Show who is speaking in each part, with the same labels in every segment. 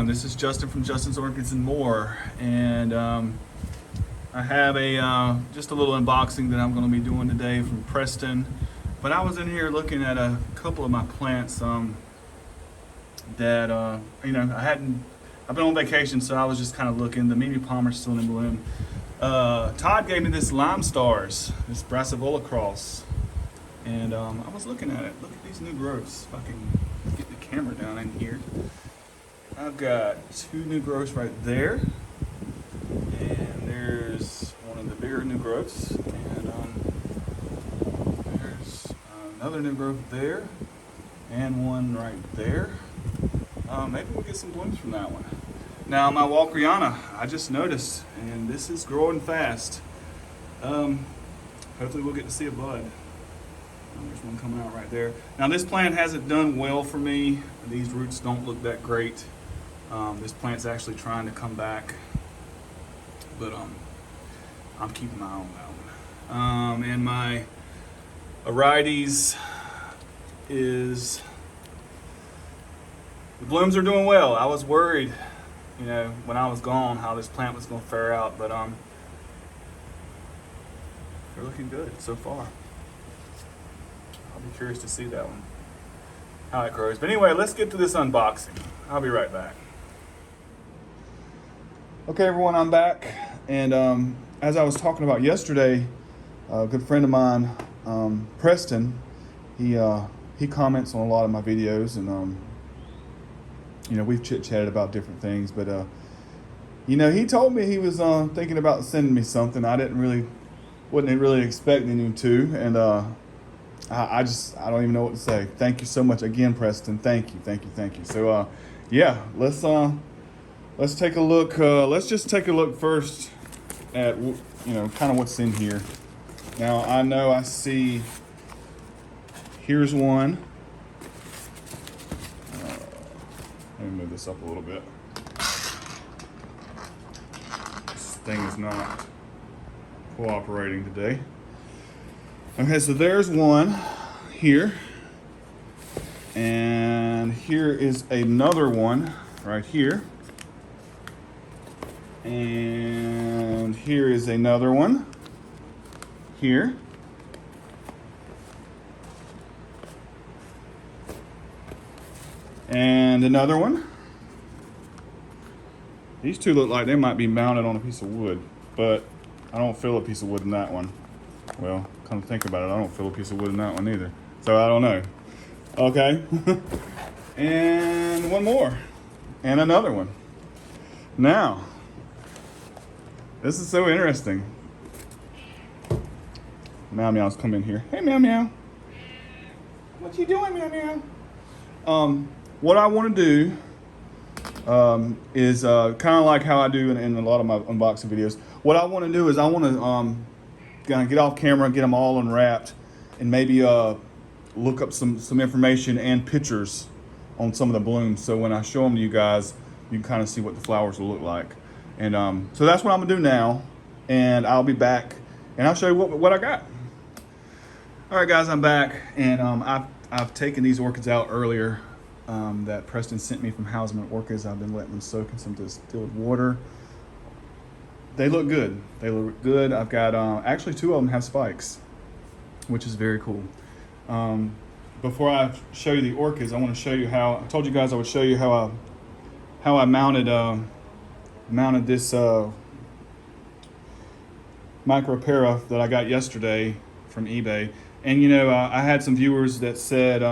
Speaker 1: everyone, this is Justin from Justin's Orchids and More, and I have a just a little unboxing that I'm going to be doing today from Preston. But I was in here looking at a couple of my plants that I've been on vacation, so I was just kind of looking. The Mimi Palmer's still in bloom. Todd gave me this Lime Stars, this Brassavola cross, and I was looking at it. Look at these new growths. If I can get the camera down in here. I've got two new growths right there, and there's one of the bigger new growths, and there's another new growth there, and one right there. Maybe we'll get some blooms from that one. Now my Walkeriana, I just noticed, and this is growing fast. Hopefully we'll get to see a bud. There's one coming out right there. Now this plant hasn't done well for me. These roots don't look that great. This plant's actually trying to come back, but I'm keeping my eye on that one. And my Arides is, the blooms are doing well. I was worried, when I was gone, how this plant was going to fare out, but they're looking good so far. I'll be curious to see that one, how it grows. But anyway, let's get to this unboxing. I'll be right back. Okay, everyone, I'm back, and as I was talking about yesterday, a good friend of mine, Preston, he comments on a lot of my videos, and we've chit-chatted about different things, but he told me he was thinking about sending me something. I wasn't really expecting him to, and I don't even know what to say. Thank you so much again, Preston. Thank you. So yeah, let's take a look. Let's just take a look first at kind of what's in here. Now I know I see. Here's one. Let me move this up a little bit. This thing is not cooperating today. Okay, so there's one here. And here is another one right here. And here is another one here. And another one. These two look like they might be mounted on a piece of wood, but I don't feel a piece of wood in that one. Well, come to think about it, I don't feel a piece of wood in that one either. So I don't know. Okay. And one more. And another one. Now, this is so interesting. Meow Meow's come in here. Hey, Meow Meow. What you doing, Meow Meow? What I want to do is kind of like how I do in a lot of my unboxing videos. What I want to do is I want to kind of get off camera, get them all unwrapped, and maybe look up some information and pictures on some of the blooms. So when I show them to you guys, you can kind of see what the flowers will look like. And so that's what I'm gonna do now, and I'll be back and I'll show you what I got. All right, guys, I'm back, and I've taken these orchids out earlier that Preston sent me from Hausman Orchids. I've been letting them soak in some distilled water. They look good. I've got actually two of them have spikes, which is very cool. Before I show you the orchids, I want to show you how I told you guys I would show you how I mounted this Micropara that I got yesterday from eBay. And I had some viewers that said,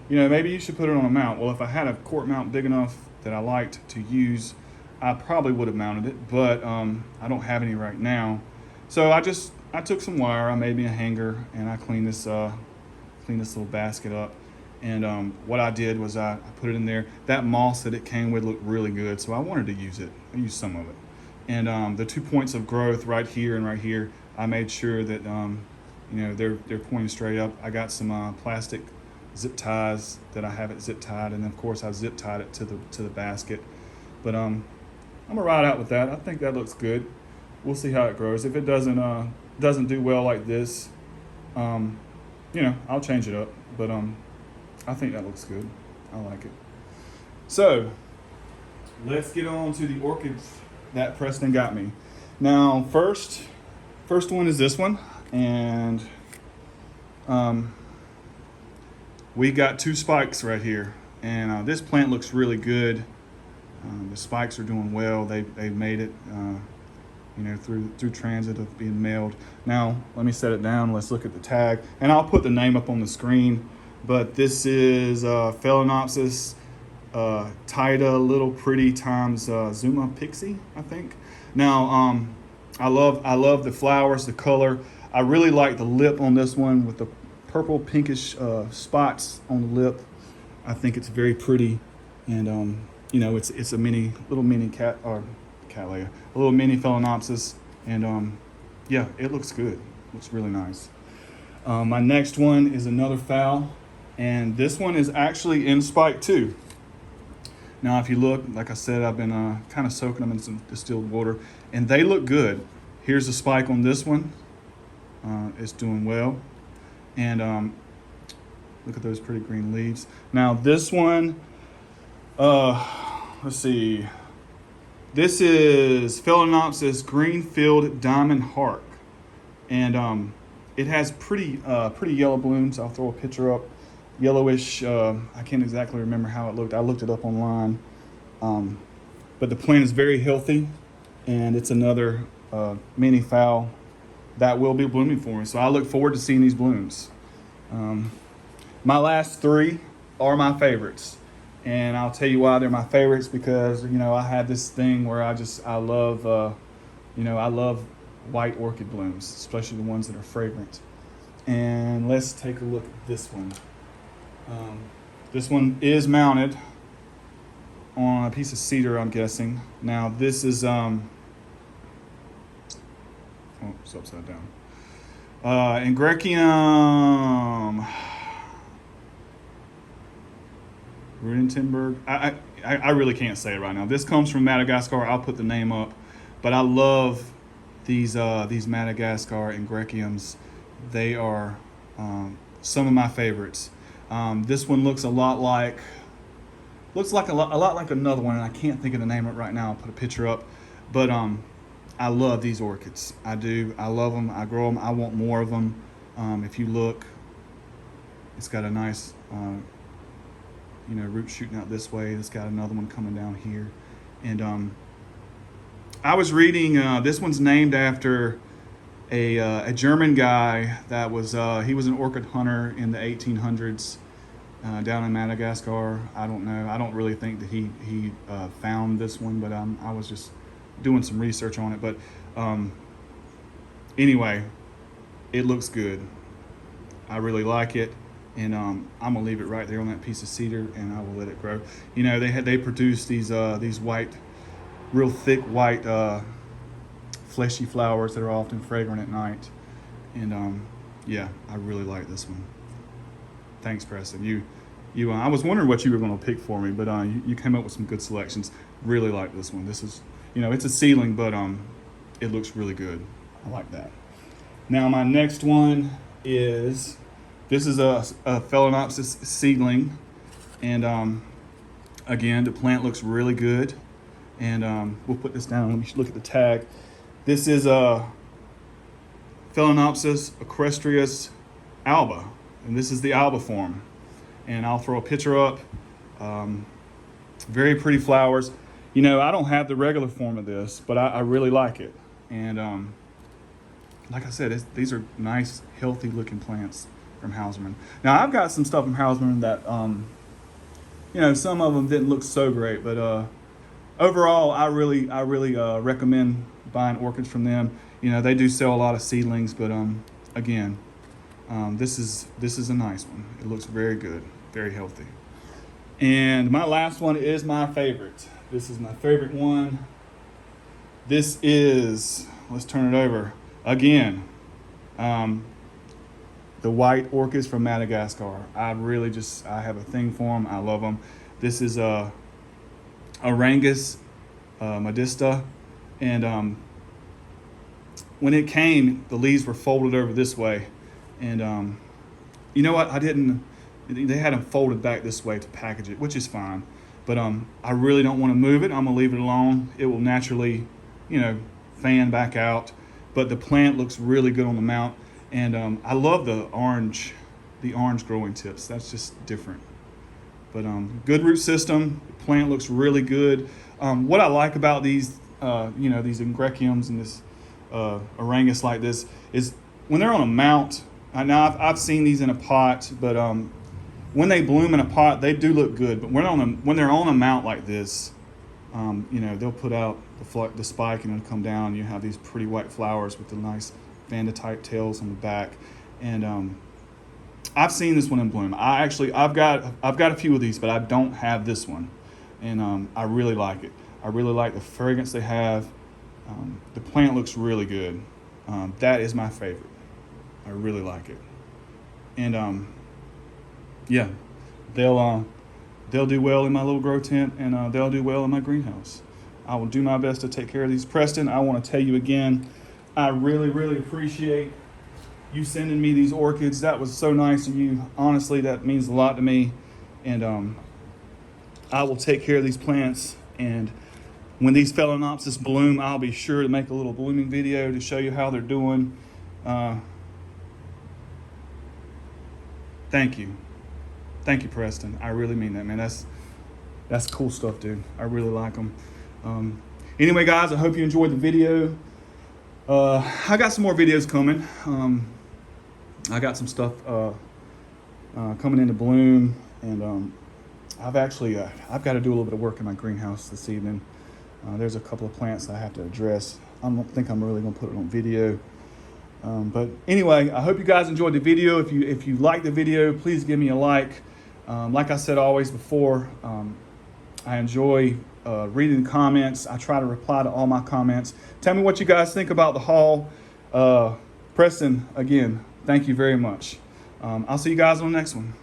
Speaker 1: maybe you should put it on a mount. Well, if I had a quart mount big enough that I liked to use, I probably would have mounted it, but I don't have any right now. So I took some wire, I made me a hanger, and I cleaned this little basket up. And what I did was I put it in there. That moss that it came with looked really good, so I wanted to use it. I used some of it. And the 2 points of growth right here and right here, I made sure that they're pointing straight up. I got some plastic zip ties that I have it zip tied, and of course I zip tied it to the basket. But I'm gonna ride out with that. I think that looks good. We'll see how it grows. If it doesn't do well like this, I'll change it up. But I think that looks good. I like it. So let's get on to the orchids that Preston got me. Now, first one is this one, and we got 2 spikes right here, and this plant looks really good. The spikes are doing well. They've made it, through transit of being mailed. Now, let me set it down. Let's look at the tag, and I'll put the name up on the screen. But this is Phalaenopsis Tida Little Pretty times Zuma Pixie, I think. Now, I love the flowers, the color. I really like the lip on this one with the purple pinkish spots on the lip. I think it's very pretty, and it's a little mini Cattleya, a little mini Phalaenopsis, and yeah, it looks good. Looks really nice. My next one is another phal, and this one is actually in spike too. Now, if you look, like I said, I've been kind of soaking them in some distilled water, and they look good. Here's the spike on this one. It's doing well, and look at those pretty green leaves. Now, this one, let's see. This is Phalaenopsis Greenfield Diamond Heart, and it has pretty yellow blooms. I'll throw a picture up. Yellowish. I can't exactly remember how it looked. I looked it up online, but the plant is very healthy, and it's another mini phal that will be blooming for me. So I look forward to seeing these blooms. My last 3 are my favorites. And I'll tell you why they're my favorites, because, I have this thing where I love white orchid blooms, especially the ones that are fragrant. And let's take a look at this one. This one is mounted on a piece of cedar, I'm guessing. Now, this is, it's upside down. Ingrechium Rudentenberg. I really can't say it right now. This comes from Madagascar. I'll put the name up, but I love these Madagascar Ingrechiums. They are some of my favorites. This one looks a lot like another one, and I can't think of the name of it right now. I'll put a picture up, but I love these orchids. I do. I love them. I grow them. I want more of them. If you look, it's got a nice root shooting out this way. It's got another one coming down here. And I was reading, this one's named after a German guy that was, he was an orchid hunter in the 1800s down in Madagascar. I don't know. I don't really think that he found this one, but I was just doing some research on it. But anyway, it looks good. I really like it. And I'm gonna leave it right there on that piece of cedar, and I will let it grow. They produce these white, real thick white, fleshy flowers that are often fragrant at night. And yeah, I really like this one. Thanks, Preston. You I was wondering what you were gonna pick for me, but you came up with some good selections. Really like this one. This is, it's a seedling, but it looks really good. I like that. Now, my next one is. This is a Phalaenopsis seedling, and again, the plant looks really good. And we'll put this down. Let me look at the tag. This is a Phalaenopsis equestrius alba, and this is the alba form. And I'll throw a picture up. Very pretty flowers. I don't have the regular form of this, but I really like it. And like I said, these are nice, healthy-looking plants from Hauserman. Now, I've got some stuff from Hauserman that, some of them didn't look so great, but overall, I really recommend buying orchids from them. They do sell a lot of seedlings, but again, this is a nice one. It looks very good, very healthy. And my last one is my favorite. This is my favorite one. This is, let's turn it over again. The white orchids from Madagascar. I have a thing for them. I love them. This is Arangus modista, and when it came, the leaves were folded over this way, and you know what? They had them folded back this way to package it, which is fine. But I really don't want to move it. I'm gonna leave it alone. It will naturally, you know, fan back out. But the plant looks really good on the mount, and I love the orange growing tips. That's just different. But good root system. The plant looks really good. What I like about these, you know, these Ingrechiums and this Orangus like this is when they're on a mount. Now I've seen these in a pot, but when they bloom in a pot, they do look good. But when they're on a mount like this, you know, they'll put out the spike and it'll come down. And you have these pretty white flowers with the nice Vanda type tails on the back. And I've seen this one in bloom. I've got a few of these, but I don't have this one, and I really like it. I really like the fragrance they have. The plant looks really good. That is my favorite. I really like it, and yeah, they'll do well in my little grow tent, and they'll do well in my greenhouse. I will do my best to take care of these. Preston, I want to tell you again, I really, really appreciate you sending me these orchids. That was so nice of you. Honestly, that means a lot to me. And I will take care of these plants. And when these Phalaenopsis bloom, I'll be sure to make a little blooming video to show you how they're doing. Thank you. Thank you, Preston. I really mean that, man. That's cool stuff, dude. I really like them. Anyway, guys, I hope you enjoyed the video. I got some more videos coming. I got some stuff coming into bloom, and I've got to do a little bit of work in my greenhouse this evening. There's a couple of plants I have to address. I don't think I'm really going to put it on video. But anyway, I hope you guys enjoyed the video. If you liked the video, please give me a like. Like I said always before, I enjoy reading the comments. I try to reply to all my comments. Tell me what you guys think about the haul. Preston, again, thank you very much. I'll see you guys on the next one.